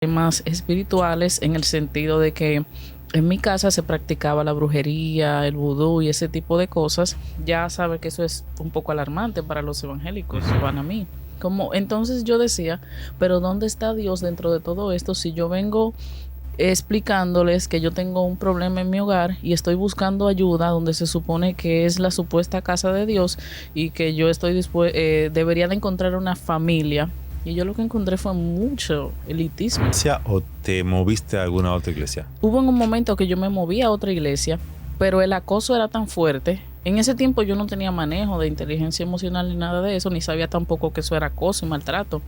Temas espirituales en el sentido de que en mi casa se practicaba la brujería, el vudú y ese tipo de cosas. Ya sabe que eso es un poco alarmante para los evangélicos, Ujú. para mí. Como entonces yo decía, pero ¿dónde está Dios dentro de todo esto si yo vengo explicándoles que yo tengo un problema en mi hogar y estoy buscando ayuda donde se supone que es la supuesta casa de Dios y que yo debería de encontrar una familia? Y yo lo que encontré fue mucho elitismo. ¿O te moviste a alguna otra iglesia? Hubo en un momento que yo me moví a otra iglesia, pero el acoso era tan fuerte. En ese tiempo yo no tenía manejo de inteligencia emocional ni nada de eso, ni sabía tampoco que eso era acoso y maltrato.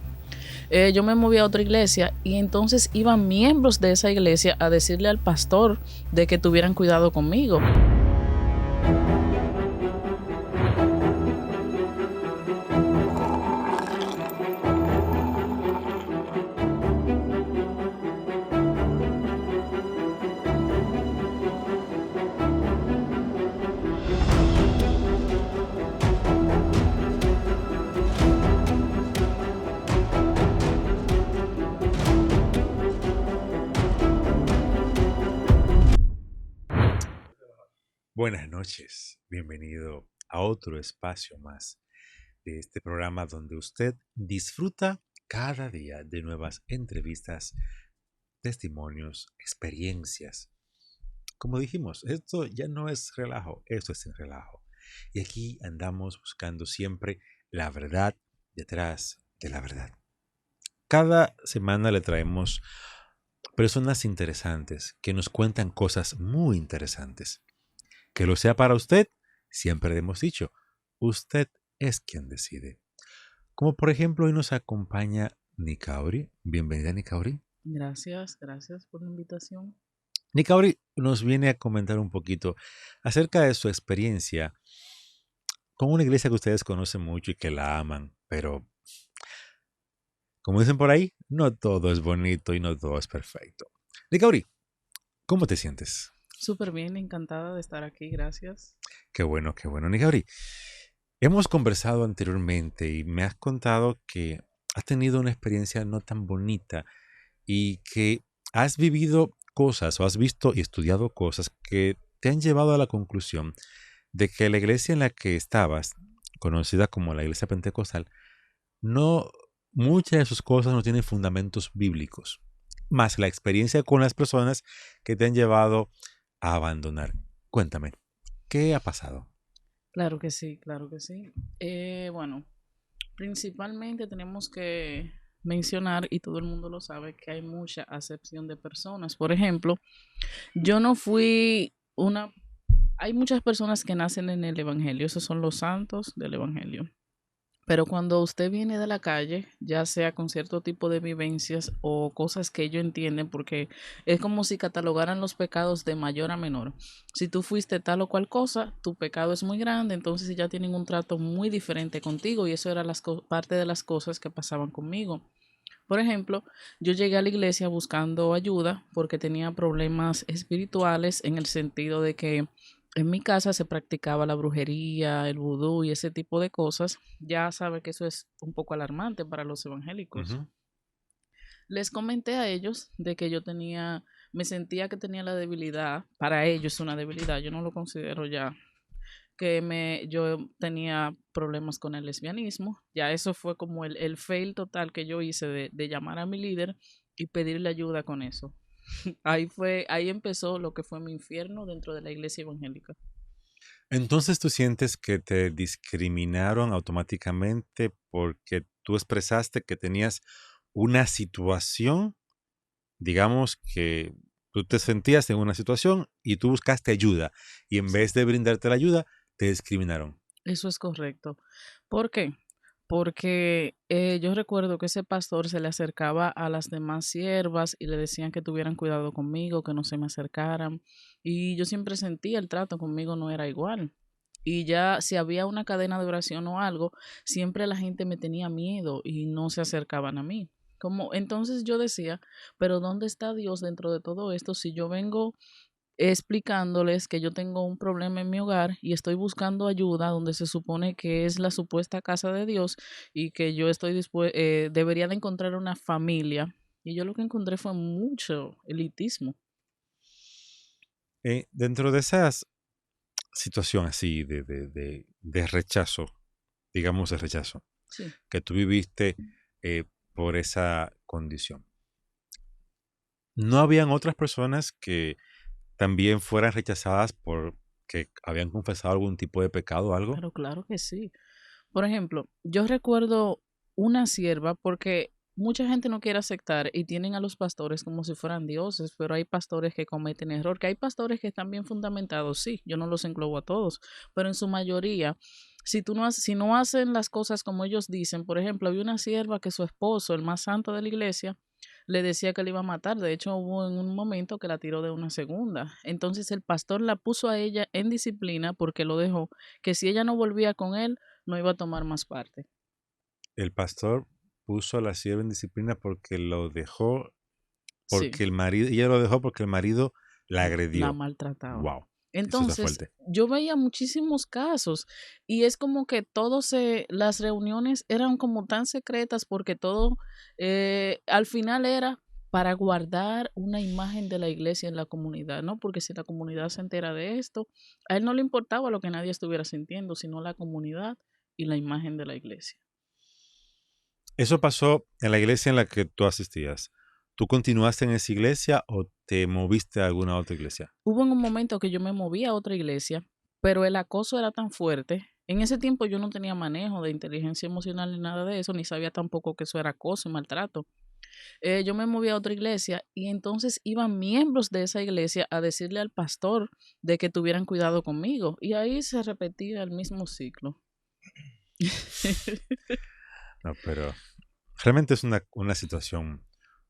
Yo me moví a otra iglesia y entonces iban miembros de esa iglesia a decirle al pastor de que tuvieran cuidado conmigo. Buenas noches, bienvenido a otro espacio más de este programa donde usted disfruta cada día de nuevas entrevistas, testimonios, experiencias. Como dijimos, esto ya no es relajo, esto es en relajo. Y aquí andamos buscando siempre la verdad detrás de la verdad. Cada semana le traemos personas interesantes que nos cuentan cosas muy interesantes. Que lo sea para usted, siempre le hemos dicho, usted es quien decide. Como por ejemplo hoy nos acompaña Nikauri. Bienvenida Nikauri. Gracias por la invitación. Nikauri nos viene a comentar un poquito acerca de su experiencia con una iglesia que ustedes conocen mucho y que la aman, pero como dicen por ahí, no todo es bonito y no todo es perfecto. Nikauri, ¿cómo te sientes? Súper bien, encantada de estar aquí, gracias. Qué bueno, qué bueno. Nikauri, hemos conversado anteriormente y me has contado que has tenido una experiencia no tan bonita y que has vivido cosas o has visto y estudiado cosas que te han llevado a la conclusión de que la iglesia en la que estabas, conocida como la iglesia pentecostal, no, muchas de sus cosas no tienen fundamentos bíblicos, más la experiencia con las personas que te han llevado a abandonar. Cuéntame, ¿qué ha pasado? Claro que sí, claro que sí. Bueno, principalmente tenemos que mencionar, y todo el mundo lo sabe, que hay mucha acepción de personas. Por ejemplo, yo no fui una... Hay muchas personas que nacen en el Evangelio, esos son los santos del Evangelio. Pero cuando usted viene de la calle, ya sea con cierto tipo de vivencias o cosas que ellos entienden, porque es como si catalogaran los pecados de mayor a menor. Si tú fuiste tal o cual cosa, tu pecado es muy grande, entonces ya tienen un trato muy diferente contigo y eso era parte de las cosas que pasaban conmigo. Por ejemplo, yo llegué a la iglesia buscando ayuda porque tenía problemas espirituales en el sentido de que en mi casa se practicaba la brujería, el vudú y ese tipo de cosas. Ya sabe que eso es un poco alarmante para los evangélicos. Ujú. Les comenté a ellos de que me sentía que tenía la debilidad, para ellos es una debilidad, yo no lo considero ya yo tenía problemas con el lesbianismo. Ya eso fue como el fail total que yo hice de llamar a mi líder y pedirle ayuda con eso. Ahí empezó lo que fue mi infierno dentro de la iglesia evangélica. Entonces tú sientes que te discriminaron automáticamente porque tú expresaste que tenías una situación, digamos que tú te sentías en una situación y tú buscaste ayuda y en Sí. vez de brindarte la ayuda, te discriminaron. Eso es correcto. ¿Por qué? Porque yo recuerdo que ese pastor se le acercaba a las demás siervas y le decían que tuvieran cuidado conmigo, que no se me acercaran. Y yo siempre sentía el trato conmigo no era igual. Y ya si había una cadena de oración o algo, siempre la gente me tenía miedo y no se acercaban a mí. Como entonces yo decía, pero ¿dónde está Dios dentro de todo esto si yo vengo explicándoles que yo tengo un problema en mi hogar y estoy buscando ayuda donde se supone que es la supuesta casa de Dios y que yo debería de encontrar una familia? Y yo lo que encontré fue mucho elitismo. Dentro de esas situación así de rechazo, digamos de rechazo, Sí. que tú viviste por esa condición. ¿No habían otras personas que también fueran rechazadas por que habían confesado algún tipo de pecado o algo? Pero claro que sí. Por ejemplo, yo recuerdo una sierva porque mucha gente no quiere aceptar y tienen a los pastores como si fueran dioses, pero hay pastores que cometen error, que hay pastores que están bien fundamentados, sí, yo no los englobo a todos, pero en su mayoría, si no hacen las cosas como ellos dicen, por ejemplo, había una sierva que su esposo, el más santo de la iglesia, le decía que le iba a matar. De hecho, hubo en un momento que la tiró de una segunda. Entonces el pastor la puso a ella en disciplina porque lo dejó, que si ella no volvía con él, no iba a tomar más parte. El pastor puso a la sierva en disciplina porque lo dejó, Sí, porque el marido, ella lo dejó porque el marido la la agredió. maltrataba. Wow, eso está Entonces, fuerte. yo veía muchísimos casos y es como que las reuniones eran como tan secretas porque todo al final era para guardar una imagen de la iglesia en la comunidad, ¿no? Porque si la comunidad se entera de esto, a él no le importaba lo que nadie estuviera sintiendo, sino la comunidad y la imagen de la iglesia. Eso pasó en la iglesia en la que tú asistías. ¿Tú continuaste en esa iglesia o te moviste a alguna otra iglesia? Hubo en un momento que yo me moví a otra iglesia, pero el acoso era tan fuerte. En ese tiempo yo no tenía manejo de inteligencia emocional ni nada de eso, ni sabía tampoco que eso era acoso y maltrato. Yo me moví a otra iglesia y entonces iban miembros de esa iglesia a decirle al pastor de que tuvieran cuidado conmigo. Y ahí se repetía el mismo ciclo. No, pero realmente es una situación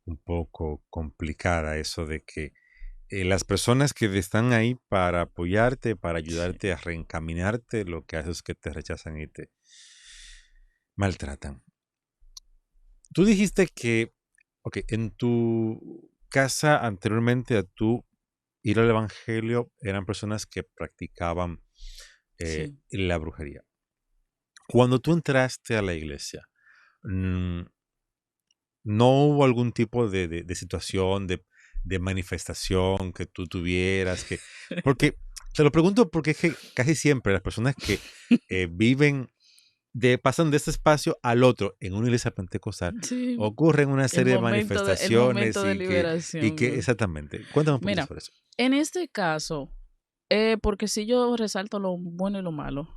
un poco complicada eso de que las personas que están ahí para apoyarte, para Sí, ayudarte a reencaminarte, lo que hace es que te rechazan y te maltratan. Tú dijiste que, ok, en tu casa anteriormente a tú ir al evangelio eran personas que practicaban sí. la brujería. Cuando tú entraste a la iglesia, mm, ¿no hubo algún tipo de situación, de manifestación que tú tuvieras? Porque, te lo pregunto porque es que casi siempre las personas que viven, pasan de este espacio al otro en una iglesia pentecostal, Sí, ocurren una serie de el momento manifestaciones de y que liberación. exactamente. Cuéntame un poquito Mira, sobre eso. en este caso, porque si yo resalto lo bueno y lo malo.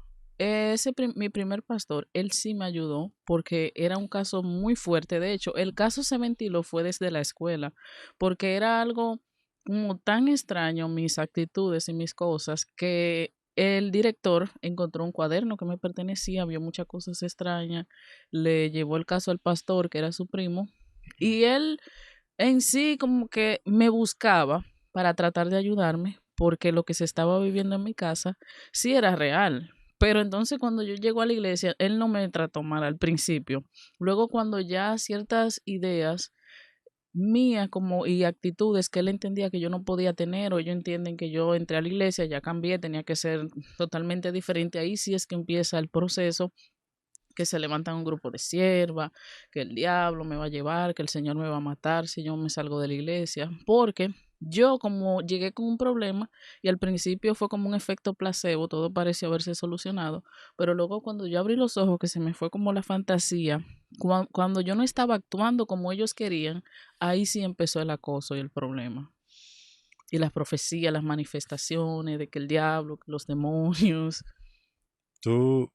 Mi primer pastor, él sí me ayudó porque era un caso muy fuerte. De hecho, el caso se ventiló fue desde la escuela, porque era algo como tan extraño mis actitudes y mis cosas que el director encontró un cuaderno que me pertenecía, vio muchas cosas extrañas, le llevó el caso al pastor, que era su primo, y él en sí como que me buscaba para tratar de ayudarme, porque lo que se estaba viviendo en mi casa sí era real. Pero entonces cuando yo llego a la iglesia, él no me trató mal al principio. Luego cuando ya ciertas ideas mías como y actitudes que él entendía que yo no podía tener o ellos entienden que yo entré a la iglesia, ya cambié, tenía que ser totalmente diferente, ahí sí es que empieza el proceso que se levantan un grupo de sierva, que el diablo me va a llevar, que el Señor me va a matar si yo me salgo de la iglesia, porque yo como llegué con un problema y al principio fue como un efecto placebo, todo pareció haberse solucionado, pero luego cuando yo abrí los ojos, que se me fue como la fantasía, cuando yo no estaba actuando como ellos querían, ahí sí empezó el acoso y el problema. Y las profecías, las manifestaciones de que el diablo, que los demonios. ¿Tú,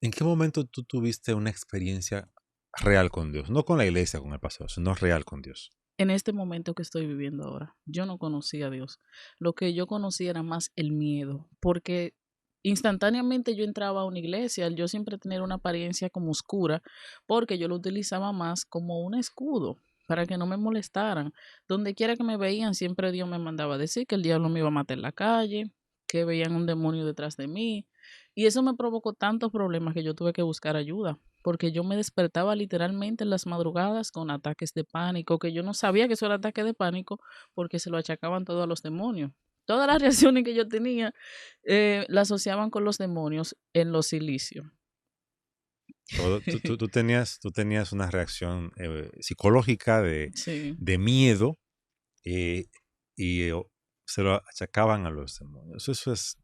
en qué momento tú tuviste una experiencia real con Dios? No con la iglesia, con el pastor, sino real con Dios. En este momento que estoy viviendo ahora. Yo no conocía a Dios. Lo que yo conocía era más el miedo, porque instantáneamente yo entraba a una iglesia, yo siempre tenía una apariencia como oscura, porque yo lo utilizaba más como un escudo para que no me molestaran. Donde quiera que me veían, siempre Dios me mandaba a decir que el diablo me iba a matar en la calle, que veían un demonio detrás de mí. Y eso me provocó tantos problemas que yo tuve que buscar ayuda porque yo me despertaba literalmente en las madrugadas con ataques de pánico, que yo no sabía que eso era ataque de pánico porque se lo achacaban todo a los demonios. Todas las reacciones que yo tenía la asociaban con los demonios en los silicios. Tú tenías una reacción psicológica Sí. de miedo eh, y se lo achacaban a los demonios. Eso es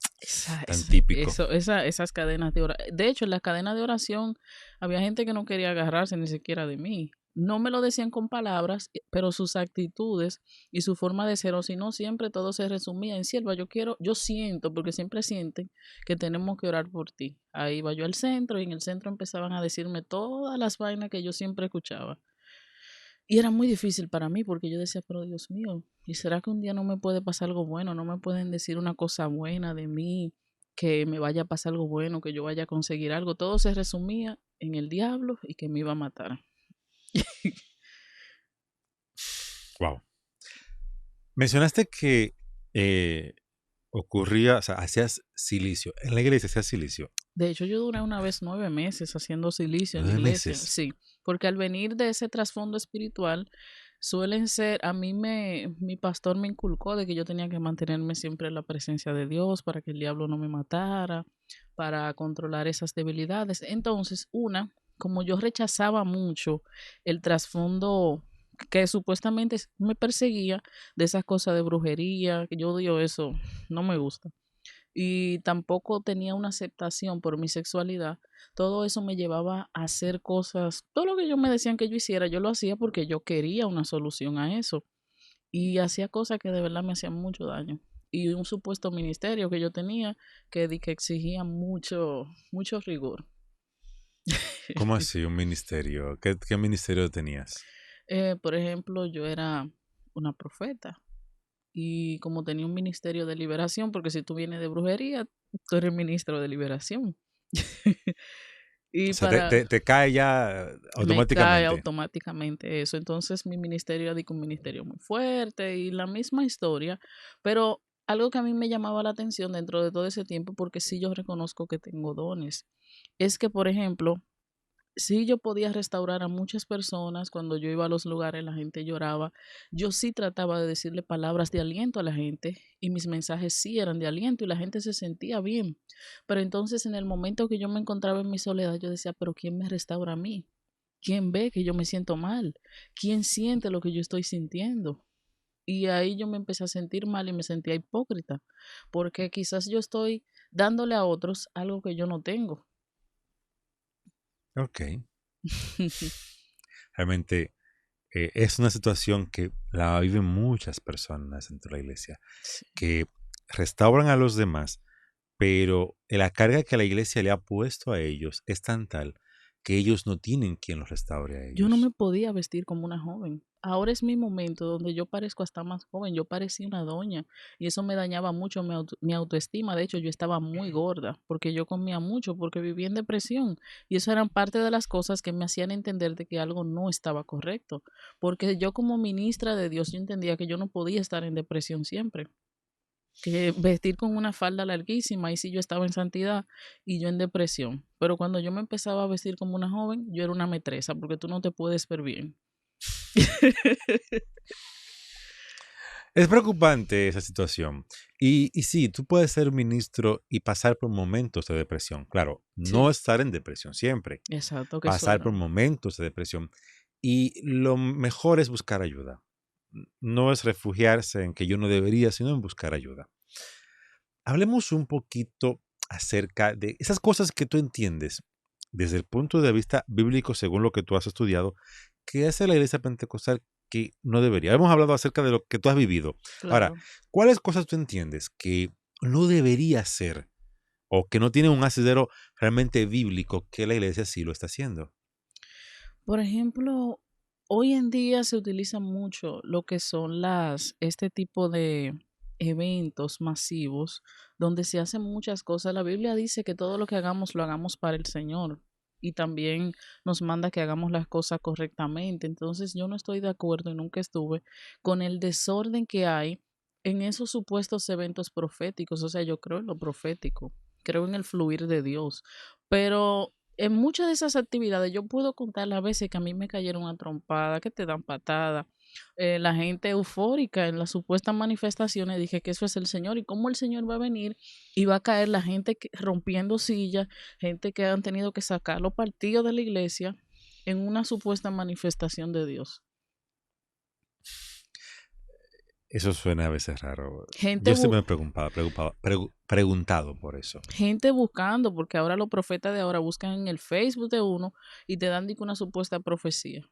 tan típico. Esas cadenas de oración. De hecho, en las cadenas de oración había gente que no quería agarrarse ni siquiera de mí. No me lo decían con palabras, pero sus actitudes y su forma de ser, o si no, siempre todo se resumía en sierva, yo siento, porque siempre sienten que tenemos que orar por ti. Ahí iba yo al centro y en el centro empezaban a decirme todas las vainas que yo siempre escuchaba. Y era muy difícil para mí porque yo decía, pero Dios mío, ¿y será que un día no me puede pasar algo bueno? ¿No me pueden decir una cosa buena de mí? Que me vaya a pasar algo bueno, que yo vaya a conseguir algo. Todo se resumía en el diablo y que me iba a matar. Wow. Mencionaste que ocurría, o sea, hacías silicio. En la iglesia hacías silicio. De hecho, yo duré una vez 9 meses haciendo silicio en la Nueve iglesia. meses. Sí, porque al venir de ese trasfondo espiritual, suelen ser, mi pastor me inculcó de que yo tenía que mantenerme siempre en la presencia de Dios para que el diablo no me matara, para controlar esas debilidades. Entonces, como yo rechazaba mucho el trasfondo que supuestamente me perseguía de esas cosas de brujería, que yo digo eso, no me gusta y tampoco tenía una aceptación por mi sexualidad, todo eso me llevaba a hacer cosas, todo lo que ellos me decían que yo hiciera, yo lo hacía porque yo quería una solución a eso y hacía cosas que de verdad me hacían mucho daño. Y un supuesto ministerio que yo tenía que exigía mucho rigor. ¿Cómo así? Un ministerio. ¿Qué ministerio tenías? Por ejemplo, yo era una profeta y como tenía un ministerio de liberación, porque si tú vienes de brujería, tú eres ministro de liberación. O Y sea, te cae ya me cae automáticamente. automáticamente eso. Entonces mi ministerio era un ministerio muy fuerte y la misma historia, pero algo que a mí me llamaba la atención dentro de todo ese tiempo, porque sí yo reconozco que tengo dones, es que, por ejemplo, sí yo podía restaurar a muchas personas cuando yo iba a los lugares, la gente lloraba. Yo sí trataba de decirle palabras de aliento a la gente y mis mensajes sí eran de aliento y la gente se sentía bien. Pero entonces en el momento que yo me encontraba en mi soledad, yo decía, pero ¿quién me restaura a mí? ¿Quién ve que yo me siento mal? ¿Quién siente lo que yo estoy sintiendo? Y ahí yo me empecé a sentir mal y me sentía hipócrita, porque quizás yo estoy dándole a otros algo que yo no tengo. Ok. Realmente es una situación que la viven muchas personas dentro de la iglesia, Sí. que restauran a los demás, pero la carga que la iglesia le ha puesto a ellos es tan tal que ellos no tienen quien los restaure a Yo no me ellos. podía vestir como una joven. Ahora es mi momento donde yo parezco hasta más joven. Yo parecía una doña y eso me dañaba mucho mi autoestima. De hecho, yo estaba muy gorda porque yo comía mucho, porque vivía en depresión. Y eso eran parte de las cosas que me hacían entender de que algo no estaba correcto. Porque yo como ministra de Dios, yo entendía que yo no podía estar en depresión siempre. Que vestir con una falda larguísima y si yo estaba en santidad y yo en depresión. Pero cuando yo me empezaba a vestir como una joven, yo era una metresa porque tú no te puedes ver bien. Es preocupante esa situación. Y sí, tú puedes ser ministro y pasar por momentos de depresión. Claro, no Sí, estar en depresión siempre, exacto, que pasar por suena. momentos de depresión. Y lo mejor es buscar ayuda. No es refugiarse en que yo no debería, sino en buscar ayuda. Hablemos un poquito acerca de esas cosas que tú entiendes desde el punto de vista bíblico, según lo que tú has estudiado, que hace la iglesia pentecostal que no debería. Hemos hablado acerca de lo que tú has vivido. Ahora, Claro. ¿cuáles cosas tú entiendes que no debería ser o que no tiene un asidero realmente bíblico que la iglesia sí lo está haciendo? Por ejemplo, hoy en día se utiliza mucho lo que son este tipo de eventos masivos donde se hacen muchas cosas. La Biblia dice que todo lo que hagamos lo hagamos para el Señor y también nos manda que hagamos las cosas correctamente. Entonces yo no estoy de acuerdo y nunca estuve con el desorden que hay en esos supuestos eventos proféticos. O sea, yo creo en lo profético, creo en el fluir de Dios, pero en muchas de esas actividades yo puedo contar las veces que a mí me cayeron a trompada, que te dan patada. la gente eufórica en las supuestas manifestaciones, dije que eso es el Señor y cómo el Señor va a venir y va a caer la gente rompiendo sillas, gente que han tenido que sacar los partidos de la iglesia en una supuesta manifestación de Dios. Eso suena a veces raro. Gente, Yo siempre me he preguntado por eso. gente buscando, porque ahora los profetas de ahora buscan en el Facebook de uno y te dan una supuesta profecía.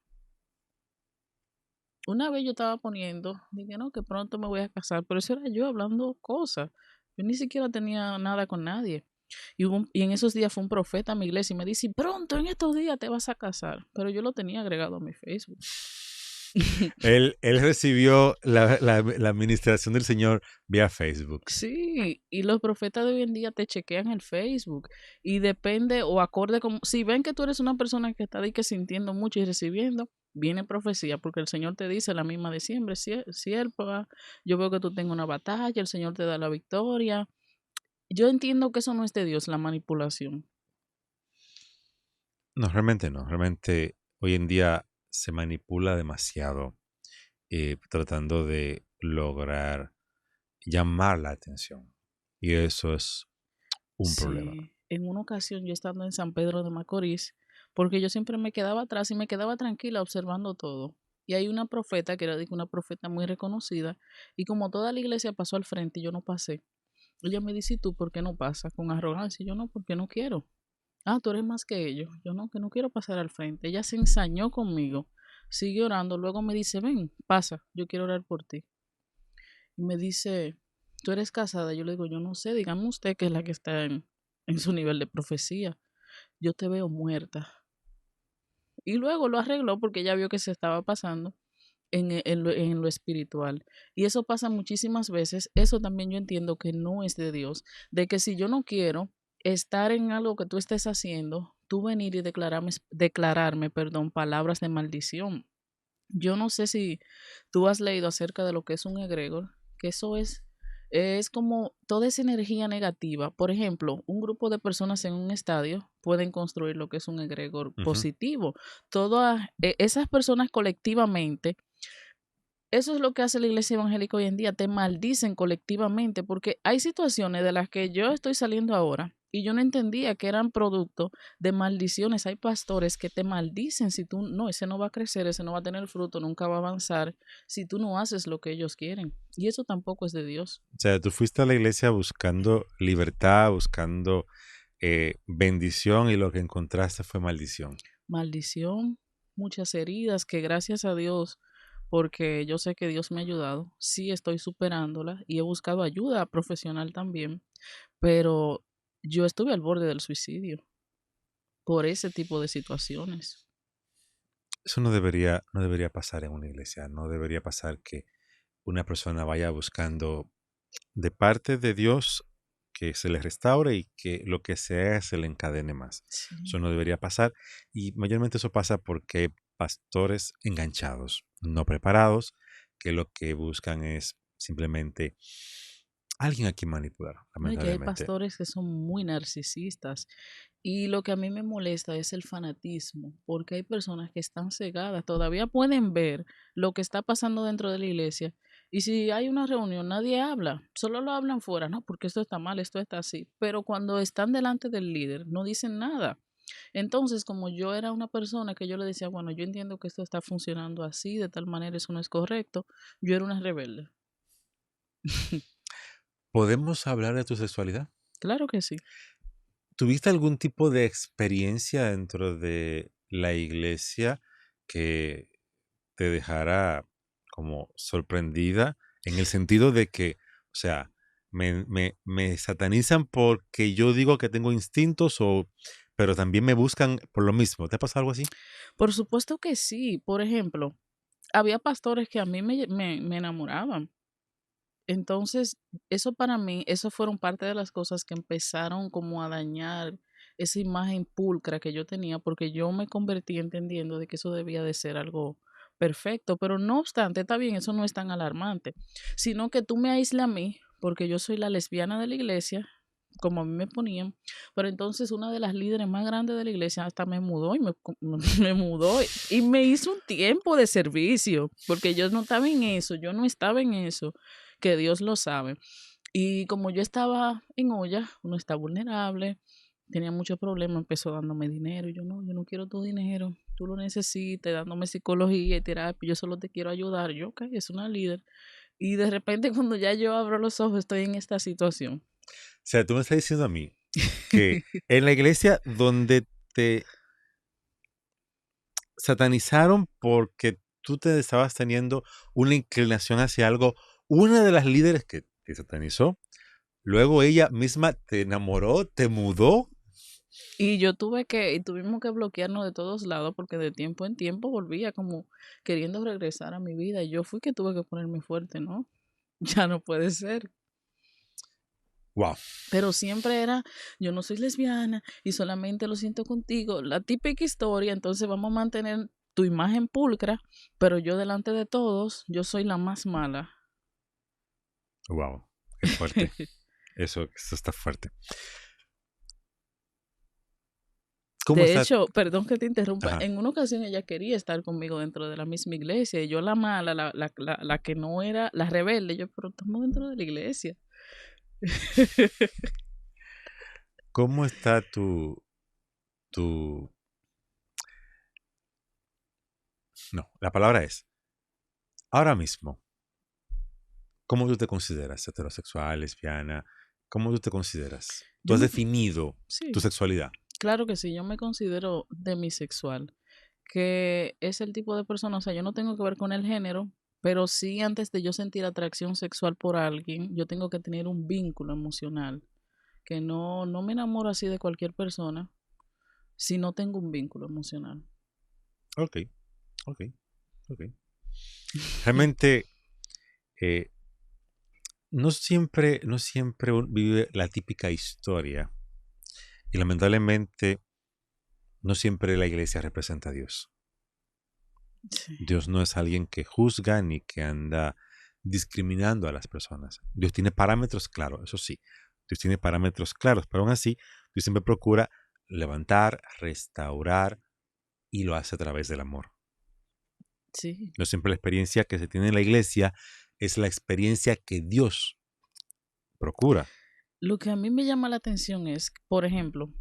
Una vez yo estaba poniendo, dije, no, que pronto me voy a casar, pero eso era yo hablando cosas. Yo ni siquiera tenía nada con nadie. Y en esos días fue un profeta a mi iglesia y me dice, pronto en estos días te vas a casar. Pero yo lo tenía agregado a mi Facebook. Él recibió la administración del Señor vía Facebook. Sí, y los profetas de hoy en día te chequean el Facebook y depende o acorde como, si ven que tú eres una persona que está ahí que sintiendo mucho y recibiendo, viene profecía, porque el Señor te dice la misma de siempre, sierva, yo veo que tú tengas una batalla, el Señor te da la victoria. Yo entiendo que eso no es de Dios, la manipulación. No, realmente no. Realmente hoy en día se manipula demasiado tratando de lograr llamar la atención. Y eso es un problema. Sí, en una ocasión yo estando en San Pedro de Macorís, porque yo siempre me quedaba atrás y me quedaba tranquila observando todo. Y hay una profeta, que era digo, una profeta muy reconocida, y como toda la iglesia pasó al frente y yo no pasé, ella me dice, ¿y tú por qué no pasas? Con arrogancia, y yo no, porque no quiero. Ah, tú eres más que ellos. Yo no, que no quiero pasar al frente. Ella se ensañó conmigo, sigue orando, luego me dice, ven, pasa, yo quiero orar por ti. Y me dice, ¿tú eres casada? Yo le digo, yo no sé, dígame usted que es la que está en su nivel de profecía. Yo te veo muerta. Y luego lo arregló porque ella vio que se estaba pasando en lo espiritual. Y eso pasa muchísimas veces. Eso también yo entiendo que no es de Dios. De que si yo no quiero estar en algo que tú estés haciendo, tú venir y declararme, perdón, palabras de maldición. Yo no sé si tú has leído acerca de lo que es un egregor, que eso es como toda esa energía negativa. Por ejemplo, un grupo de personas en un estadio pueden construir lo que es un egregor Ujú. positivo. Todas esas personas colectivamente, eso es lo que hace la iglesia evangélica hoy en día, te maldicen colectivamente, porque hay situaciones de las que yo estoy saliendo ahora y yo no entendía que eran producto de maldiciones. Hay pastores que te maldicen si tú, no, ese no va a crecer, ese no va a tener fruto, nunca va a avanzar, si tú no haces lo que ellos quieren. Y eso tampoco es de Dios. O sea, tú fuiste a la iglesia buscando libertad, buscando bendición y lo que encontraste fue maldición. Maldición, muchas heridas que gracias a Dios, porque yo sé que Dios me ha ayudado, sí estoy superándola y he buscado ayuda profesional también, pero yo estuve al borde del suicidio por ese tipo de situaciones. Eso no debería pasar en una iglesia. No debería pasar que una persona vaya buscando de parte de Dios que se le restaure y que lo que sea se le encadene más. Sí. Eso no debería pasar y mayormente eso pasa porque hay pastores enganchados, no preparados, que lo que buscan es simplemente alguien a quien manipular, No, y que hay lamentablemente. pastores que son muy narcisistas. Y lo que a mí me molesta es el fanatismo, porque hay personas que están cegadas, todavía pueden ver lo que está pasando dentro de la iglesia. Y si hay una reunión, nadie habla, solo lo hablan fuera, no, porque esto está mal, esto está así. Pero cuando están delante del líder, no dicen nada. Entonces, como yo era una persona que yo le decía, bueno, yo entiendo que esto está funcionando así, de tal manera eso no es correcto, yo era una rebelde. ¿Podemos hablar de tu sexualidad? Claro que sí. ¿Tuviste algún tipo de experiencia dentro de la iglesia que te dejara como sorprendida en el sentido de que, o sea, me satanizan porque yo digo que tengo instintos pero también me buscan por lo mismo? ¿Te ha pasado algo así? Por supuesto que sí. Por ejemplo, había pastores que a mí me enamoraban. Entonces, eso para mí, eso fueron parte de las cosas que empezaron como a dañar esa imagen pulcra que yo tenía, porque yo me convertí entendiendo de que eso debía de ser algo perfecto, pero no obstante, está bien, eso no es tan alarmante, sino que tú me aíslas a mí, porque yo soy la lesbiana de la iglesia, como a mí me ponían. Pero entonces una de las líderes más grandes de la iglesia hasta me mudó y me mudó y me hizo un tiempo de servicio, porque yo no estaba en eso, yo no estaba en eso, que Dios lo sabe. Y como yo estaba en olla, uno está vulnerable, tenía muchos problemas, empezó dándome dinero. Y yo no quiero tu dinero, tú lo necesitas, dándome psicología y terapia, yo solo te quiero ayudar. Yo, ok, es una líder. Y de repente cuando ya yo abro los ojos estoy en esta situación. O sea, tú me estás diciendo a mí que en la iglesia donde te satanizaron porque tú te estabas teniendo una inclinación hacia algo, una de las líderes que te satanizó, luego ella misma te enamoró, te mudó. Y tuvimos que bloquearnos de todos lados porque de tiempo en tiempo volvía como queriendo regresar a mi vida. Y yo fui que tuve que ponerme fuerte, ¿no? Ya no puede ser. Wow. Pero siempre era, yo no soy lesbiana y solamente lo siento contigo. La típica historia, entonces vamos a mantener tu imagen pulcra, pero yo delante de todos, yo soy la más mala. Wow. Qué fuerte. Eso está fuerte. ¿Cómo De está? hecho, perdón que te interrumpa, Ajá. en una ocasión ella quería estar conmigo dentro de la misma iglesia y yo la mala, la que no era, la rebelde, yo, pero estamos dentro de la iglesia. ¿Cómo está tu... No, la palabra es, ahora mismo, ¿cómo tú te consideras? ¿Heterosexual, lesbiana? ¿Cómo tú te consideras? ¿Tú Yo has me, definido tu sí, sexualidad? claro que sí, yo me considero demisexual, que es el tipo de persona, o sea, yo no tengo que ver con el género, pero sí antes de yo sentir atracción sexual por alguien, yo tengo que tener un vínculo emocional, que no me enamoro así de cualquier persona si no tengo un vínculo emocional. Ok, ok, ok. Realmente, eh, no siempre vive la típica historia. Y lamentablemente, no siempre la iglesia representa a Dios. Sí. Dios no es alguien que juzga ni que anda discriminando a las personas. Dios tiene parámetros claros, eso sí. Dios tiene parámetros claros, pero aún así, Dios siempre procura levantar, restaurar y lo hace a través del amor. Sí. No siempre la experiencia que se tiene en la iglesia es la experiencia que Dios procura. Lo que a mí me llama la atención es, por ejemplo,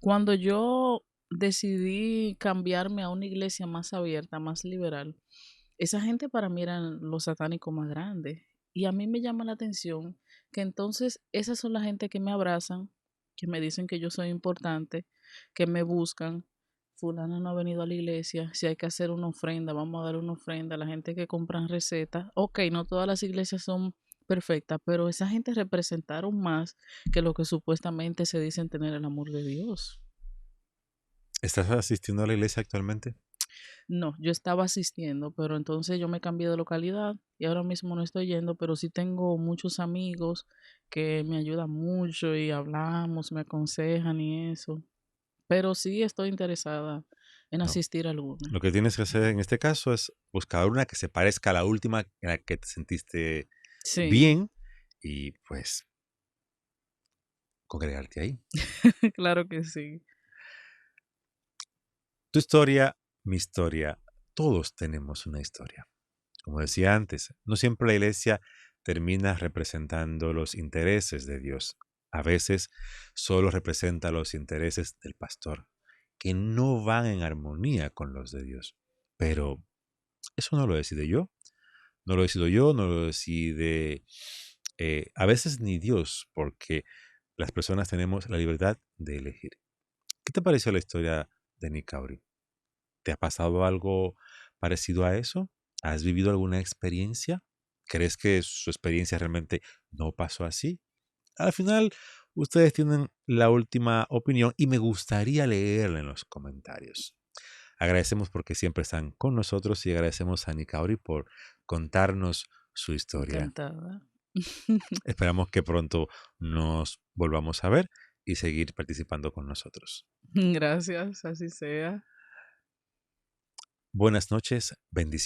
cuando yo decidí cambiarme a una iglesia más abierta, más liberal, esa gente para mí eran los satánicos más grandes. Y a mí me llama la atención que entonces esas son la gente que me abrazan, que me dicen que yo soy importante, que me buscan. Fulana no ha venido a la iglesia, si hay que hacer una ofrenda, vamos a dar una ofrenda. La gente que compran recetas, ok, no todas las iglesias son perfectas, pero esa gente representaron más que lo que supuestamente se dicen tener el amor de Dios. ¿Estás asistiendo a la iglesia actualmente? No, yo estaba asistiendo, pero entonces yo me cambié de localidad y ahora mismo no estoy yendo, pero sí tengo muchos amigos que me ayudan mucho y hablamos, me aconsejan y eso. Pero sí estoy interesada en No. asistir a alguna. Lo que tienes que hacer en este caso es buscar una que se parezca a la última en la que te sentiste Sí, bien y pues congregarte ahí. claro que sí. Tu historia, mi historia, todos tenemos una historia. Como decía antes, no siempre la iglesia termina representando los intereses de Dios. A veces solo representa los intereses del pastor, que no van en armonía con los de Dios. Pero eso no lo decide yo, no lo decido yo, no lo decide a veces ni Dios, porque las personas tenemos la libertad de elegir. ¿Qué te pareció la historia de Nick Cowry? ¿Te ha pasado algo parecido a eso? ¿Has vivido alguna experiencia? ¿Crees que su experiencia realmente no pasó así? Al final, ustedes tienen la última opinión y me gustaría leerla en los comentarios. Agradecemos porque siempre están con nosotros y agradecemos a Nikaori por contarnos su historia. Encantada. Esperamos que pronto nos volvamos a ver y seguir participando con nosotros. Gracias, así sea. Buenas noches, bendiciones.